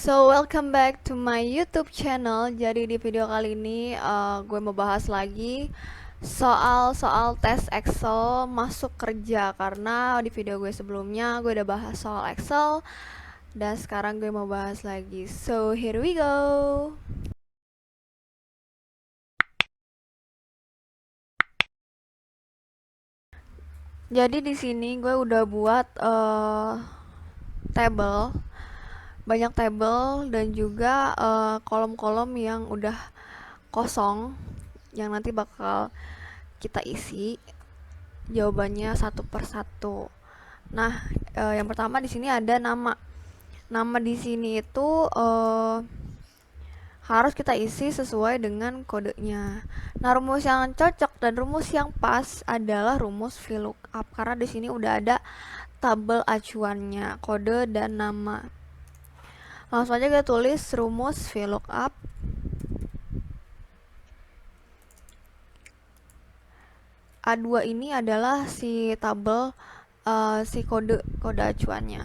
So welcome back to my YouTube channel. Jadi di video kali ini gue mau bahas lagi soal tes Excel masuk kerja, karena di video gue sebelumnya gue udah bahas soal Excel dan sekarang gue mau bahas lagi. So here we go. Jadi di sini gue udah buat table, banyak table dan juga kolom-kolom yang udah kosong yang nanti bakal kita isi jawabannya satu per satu. Nah, yang pertama di sini ada nama. Nama di sini itu harus kita isi sesuai dengan kodenya. Nah, rumus yang cocok dan rumus yang pas adalah rumus VLOOKUP, karena di sini udah ada tabel acuannya, kode dan nama. Langsung aja kita tulis rumus VLOOKUP. A2 ini adalah si tabel si kode acuannya.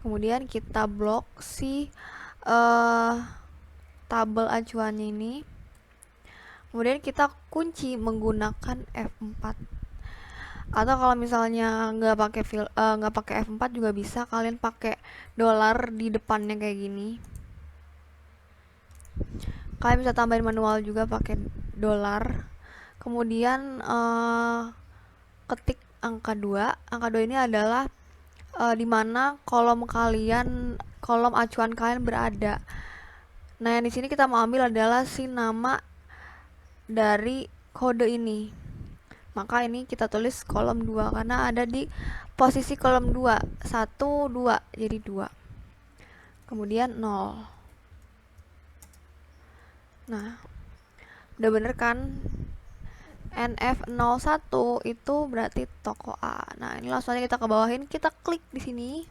Kemudian kita blok si tabel acuannya ini. Kemudian kita kunci menggunakan F4. Atau kalau misalnya nggak pakai F4 juga bisa, kalian pakai dolar di depannya kayak gini. Kalian bisa tambahin manual juga pakai dolar. Kemudian ketik angka 2. Angka 2 ini adalah di mana kolom acuan kalian berada. Nah, yang di sini kita mau ambil adalah si nama dari kode ini. Maka ini kita tulis kolom 2 karena ada di posisi kolom 2. 1, 2, jadi 2. Kemudian 0. Nah, udah bener kan? NF01 itu berarti toko A. Nah, ini langsung aja kita ke bawahin, kita klik di sini.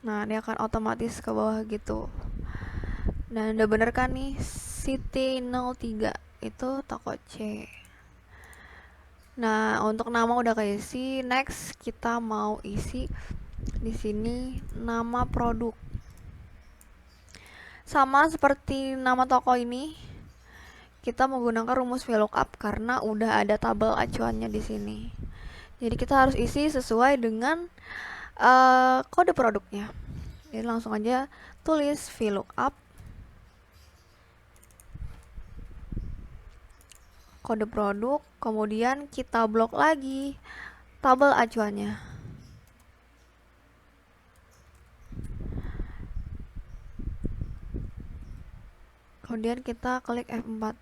Nah, dia akan otomatis ke bawah gitu. Dan udah bener kan nih, City 03 itu toko C. Nah, untuk nama udah keisi. Next kita mau isi di sini nama produk. Sama seperti nama toko ini, kita menggunakan rumus VLOOKUP karena udah ada tabel acuannya di sini. Jadi kita harus isi sesuai dengan kode produknya. Jadi langsung aja tulis VLOOKUP kode produk, kemudian kita blok lagi tabel acuannya. Kemudian kita klik F4.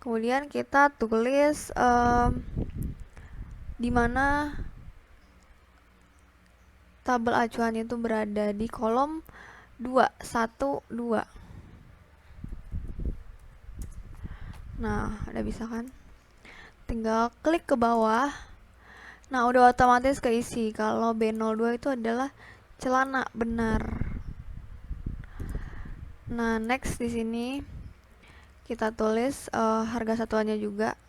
Kemudian kita tulis di mana tabel acuan itu berada, di kolom 2, 1, 2. Nah, udah bisa kan? Tinggal klik ke bawah. Nah, udah otomatis keisi. Kalau B02 itu adalah celana, benar. Nah, next di sini kita tulis harga satuannya juga.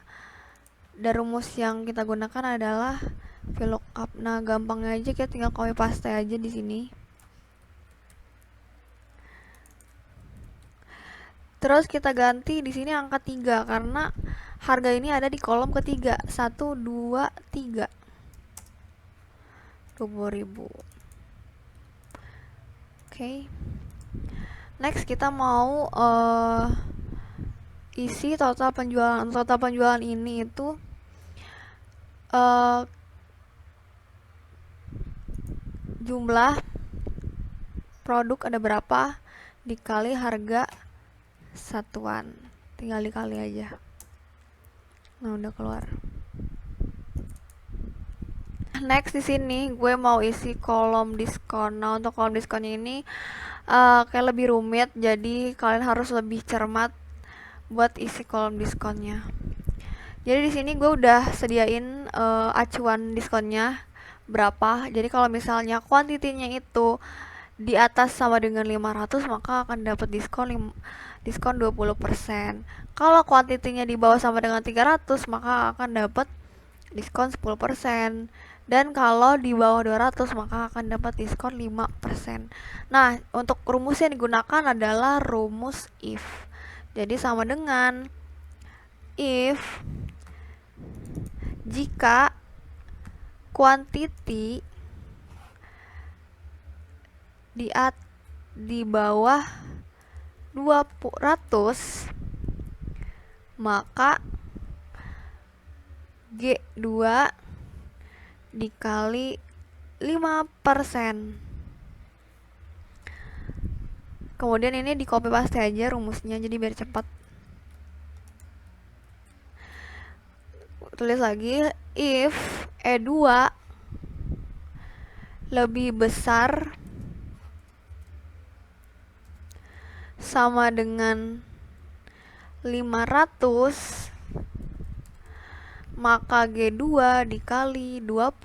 Dan rumus yang kita gunakan adalah VLOOKUP. Nah, gampangnya aja kita tinggal copy paste aja di sini. Terus kita ganti di sini angka 3 karena harga ini ada di kolom ketiga. 1, 2, 3. 20.000. Oke. Next kita mau isi total penjualan ini itu jumlah produk ada berapa dikali harga satuan, tinggal dikali aja. Nah, udah keluar. Next di sini gue mau isi kolom diskon. Nah, untuk kolom diskonnya ini kayak lebih rumit, jadi kalian harus lebih cermat buat isi kolom diskonnya. Jadi di sini gue udah sediain acuan diskonnya berapa. Jadi kalau misalnya kuantitinya itu di atas sama dengan 500, maka akan dapat diskon 20%. Kalau kuantitinya di bawah sama dengan 300, maka akan dapat diskon 10%. Dan kalau di bawah 200 maka akan dapat diskon 5%. Nah, untuk rumus yang digunakan adalah rumus if. Jadi sama dengan if jika quantity di bawah 200 maka G2 dikali 5%. Kemudian ini di copy paste aja rumusnya jadi biar cepat. Tulis lagi if E2 lebih besar sama dengan 500 maka G2 dikali 20%.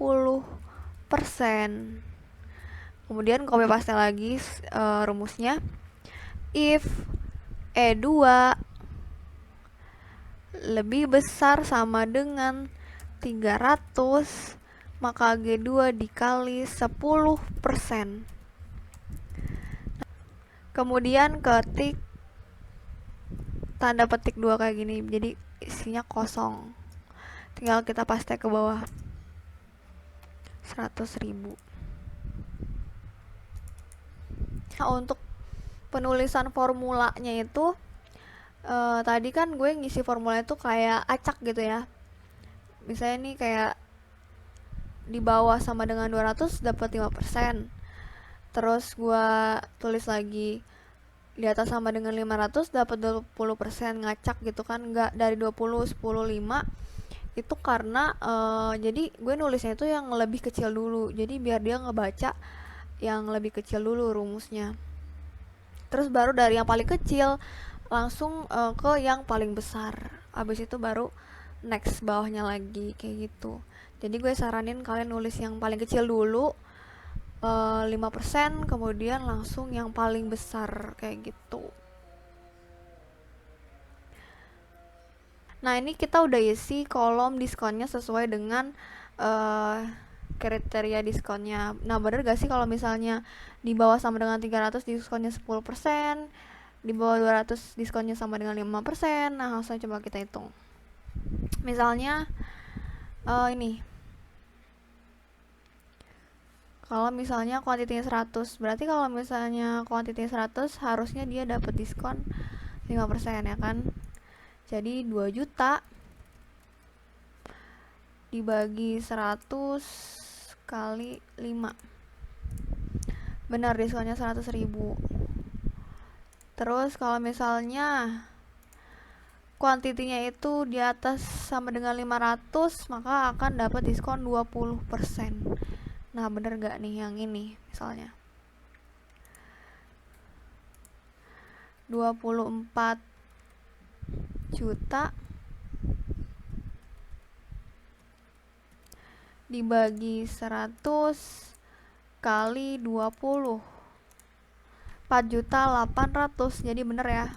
Kemudian copy paste lagi rumusnya. If E2 lebih besar sama dengan 300 maka G2 dikali 10%. Kemudian ketik tanda petik 2 kayak gini, jadi isinya kosong. Tinggal kita paste ke bawah 100.000. Nah, untuk penulisan formulanya itu tadi kan gue ngisi formula itu kayak acak gitu ya. Misalnya nih kayak di bawah sama dengan 200 dapat 5%. Terus gue tulis lagi di atas sama dengan 500 dapat 20%, ngacak gitu kan, enggak dari 20 10 5. Itu karena jadi gue nulisnya itu yang lebih kecil dulu, jadi biar dia ngebaca yang lebih kecil dulu rumusnya, terus baru dari yang paling kecil langsung ke yang paling besar, abis itu baru next bawahnya lagi kayak gitu. Jadi gue saranin kalian nulis yang paling kecil dulu 5%, kemudian langsung yang paling besar kayak gitu. Nah, ini kita udah isi kolom diskonnya sesuai dengan kriteria diskonnya. Nah, bener gak sih kalau misalnya di bawah sama dengan 300 diskonnya 10%, di bawah 200 diskonnya sama dengan 5%. Nah, langsung coba kita hitung. Misalnya ini. Kalau misalnya kuantitinya 100, berarti kalau misalnya kuantitinya 100 harusnya dia dapat diskon 5% ya kan? Jadi 2 juta dibagi 100 kali 5. Benar, diskonnya 100.000. Terus kalau misalnya kuantitinya itu di atas sama dengan 500, maka akan dapat diskon 20%. Nah, bener gak nih yang ini misalnya? 24 juta dibagi 100 kali 20, 4.800.000. Jadi bener ya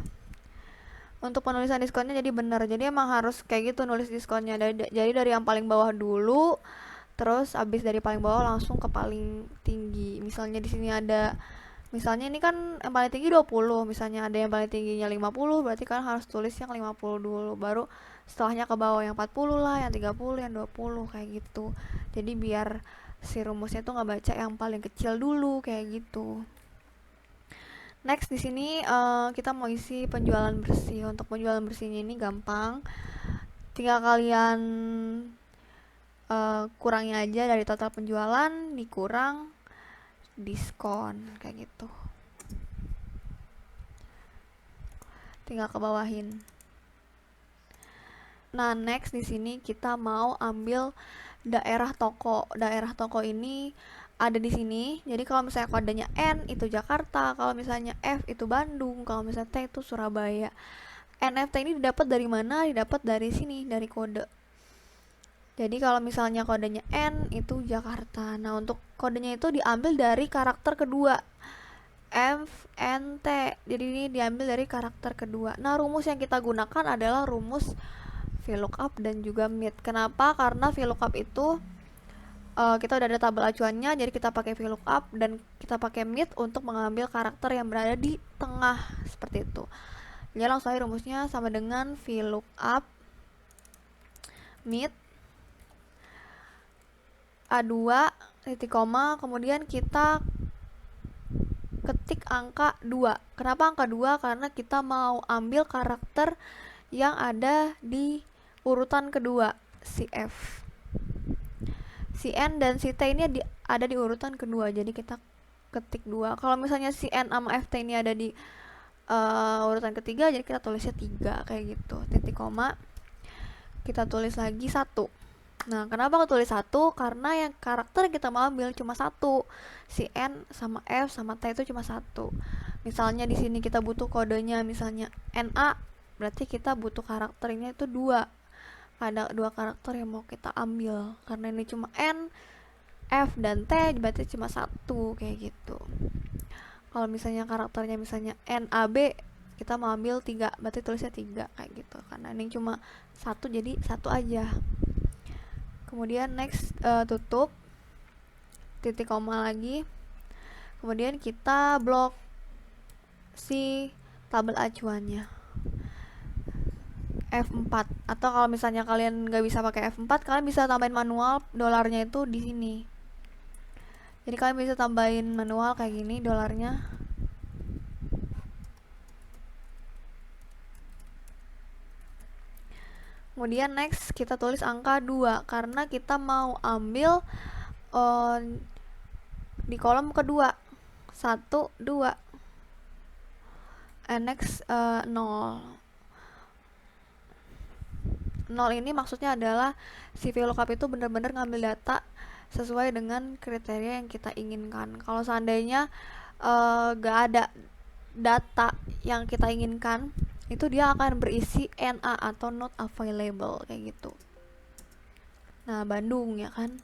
untuk penulisan diskonnya, jadi bener. Jadi emang harus kayak gitu nulis diskonnya. Jadi dari yang paling bawah dulu, terus abis dari paling bawah langsung ke paling tinggi. Misalnya di sini ada, misalnya ini kan yang paling tinggi 20, misalnya ada yang paling tingginya 50, berarti kan harus tulis yang 50 dulu, baru setelahnya ke bawah yang 40 lah, yang 30, yang 20 kayak gitu. Jadi biar si rumusnya tuh nggak baca yang paling kecil dulu kayak gitu. Next di sini kita mau isi penjualan bersih. Untuk penjualan bersihnya ini gampang, tinggal kalian kurangi aja dari total penjualan dikurang diskon kayak gitu. Tinggal ke bawahin. Nah, next di sini kita mau ambil daerah toko. Daerah toko ini ada di sini. Jadi kalau misalnya kodenya N itu Jakarta, kalau misalnya F itu Bandung, kalau misalnya T itu Surabaya. NFT ini didapat dari mana? Didapat dari sini, dari kode. Jadi kalau misalnya kodenya N itu Jakarta. Nah, untuk kodenya itu diambil dari karakter kedua, F, N, T. Jadi ini diambil dari karakter kedua. Nah, rumus yang kita gunakan adalah rumus VLOOKUP dan juga MIT. Kenapa? Karena VLOOKUP itu kita udah ada tabel acuannya, jadi kita pakai VLOOKUP dan kita pakai MIT untuk mengambil karakter yang berada di tengah seperti itu. Jadi langsung aja rumusnya sama dengan VLOOKUP MIT A2 titik koma, kemudian kita ketik angka 2. Kenapa angka 2? Karena kita mau ambil karakter yang ada di urutan kedua, si F. Si N dan si T ini ada di urutan kedua, jadi kita ketik 2. Kalau misalnya si N sama FT ini ada di urutan ketiga, jadi kita tulisnya 3 kayak gitu. Titik koma, kita tulis lagi 1. Nah, kenapa aku tulis 1? Karena yang karakter yang kita mau ambil cuma 1. Si N sama F sama T itu cuma 1. Misalnya di sini kita butuh kodenya misalnya NA, berarti kita butuh karakternya itu 2. Ada 2 karakter yang mau kita ambil. Karena ini cuma N, F, dan T, berarti cuma 1 kayak gitu. Kalau misalnya karakternya misalnya NAB, kita mau ambil 3, berarti tulisnya 3 kayak gitu. Karena ini cuma 1, jadi 1 aja. Kemudian next, tutup, titik koma lagi. Kemudian kita blok si tabel acuannya F4, atau kalau misalnya kalian nggak bisa pakai F4, kalian bisa tambahin manual dolarnya itu di sini. Jadi kalian bisa tambahin manual kayak gini dolarnya. Kemudian next kita tulis angka 2 karena kita mau ambil di kolom kedua 1, 2. And next 0. 0 ini maksudnya adalah si VLOOKUP itu benar-benar ngambil data sesuai dengan kriteria yang kita inginkan. Kalau seandainya gak ada data yang kita inginkan, itu dia akan berisi NA atau not available kayak gitu. Nah, Bandung ya kan,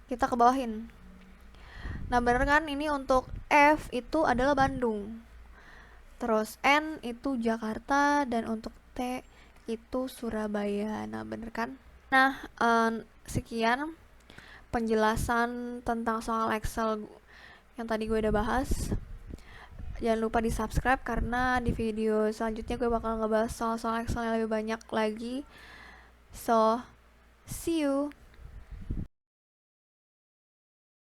kita ke bawahin. Nah, bener kan, ini untuk F itu adalah Bandung, terus N itu Jakarta, dan untuk T itu Surabaya. Nah, bener kan. Nah, sekian penjelasan tentang soal Excel yang tadi gue udah bahas. Jangan lupa di subscribe karena di video selanjutnya gue bakal ngebahas soal-soal Excel yang lebih banyak lagi. So, see you.